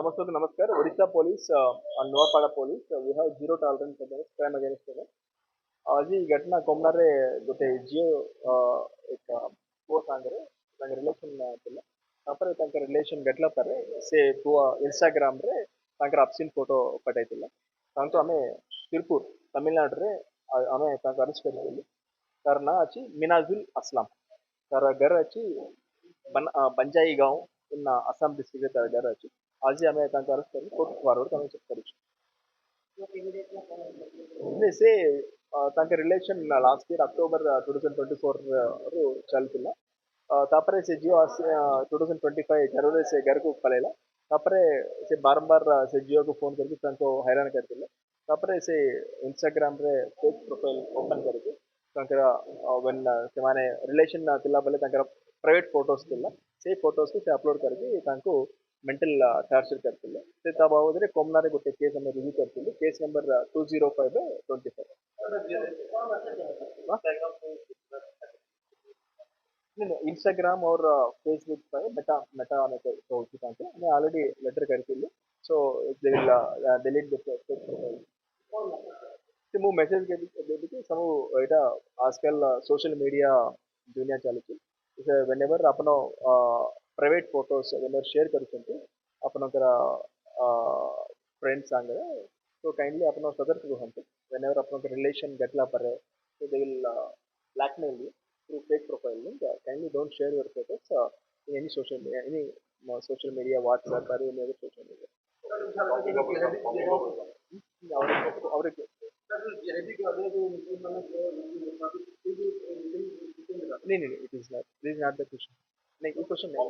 ସମସ୍ତଙ୍କୁ ନମସ୍କାର। Odisha police Nuapada police we have zero tolerance against crime against women। ଆଜି ଘଟଣା କମଲାରେ ଗୋଟେ ଝିଅ ଏକ ପୁଅ ସାଙ୍ଗରେ ତାଙ୍କ ରିଲେସନ ଥିଲା। ତାପରେ ତାଙ୍କ ରିଲେସନ ଘଟିଲା ପରେ ସେ ପୁଅ ଇନଷ୍ଟାଗ୍ରାମରେ ତାଙ୍କର ଅପସିନ୍ ଫଟୋ ପଠାଇଥିଲା। ତାଙ୍କୁ ଆମେ ତିରୁପୁର ତାମିଲନାଡୁରେ ଆମେ ତାଙ୍କୁ ଆରେଷ୍ଟ କରିଥିଲୁ। ତାର ନାଁ ଅଛି ମିନାଜୁଲ असलम। ତାର ଘର ଅଛି बंजाई गांव इन आसाम डिस्ट्रिक्ट घर अच्छी। आज आम अरेस्ट कर कोर्ट फॉरवर्ड आम कर से रिलेशन लास्ट इयर अक्टोबर 2024 रु चलता। तापर से जियो 2025 जनवरी से घर को पलेला। तापर से बारंबार से जियो को फोन करके हैरान करते। तापर से इंस्टाग्राम रे फेक प्रोफाइल ओपन करके वन से रिलेशन थिला बेले प्राइवेट फोटोज थिला से फोटोज को अपलोड करके मेंटल टार्चर करते। से ता बाबद कोमनारे गोटे केस हम रिव्यू करते। Case number 205/25। इंस्टाग्राम और फेसबुक पर मेटा मेटा मैं ऑलरेडी लेटर करती। सो दे विल डिलीट द ମୁଁ ମେସେଜ ଦେବି କି ସବୁ ଏଇଟା ଆଜକାଲ सोशल मीडिया दुनिया चलुଛି। whenever ଆପଣ प्राइवेट फोटोज whenever शेयर କରୁଛନ୍ତି ଆପଣଙ୍କର फ्रेंड ସାଙ୍ଗରେ तो काइंडली ଆପଣ ସତର୍କ ରୁହନ୍ତୁ। whenever ଆପଣଙ୍କ रिलेशन घटला पर so they will blackmail you through fake profile link। kindly don't share your photos in any social media WhatsApp or any other social media। ಅವ್ರಿಗೆ नहीं नहीं, it is not, this is not the question. नहीं, ये question नहीं।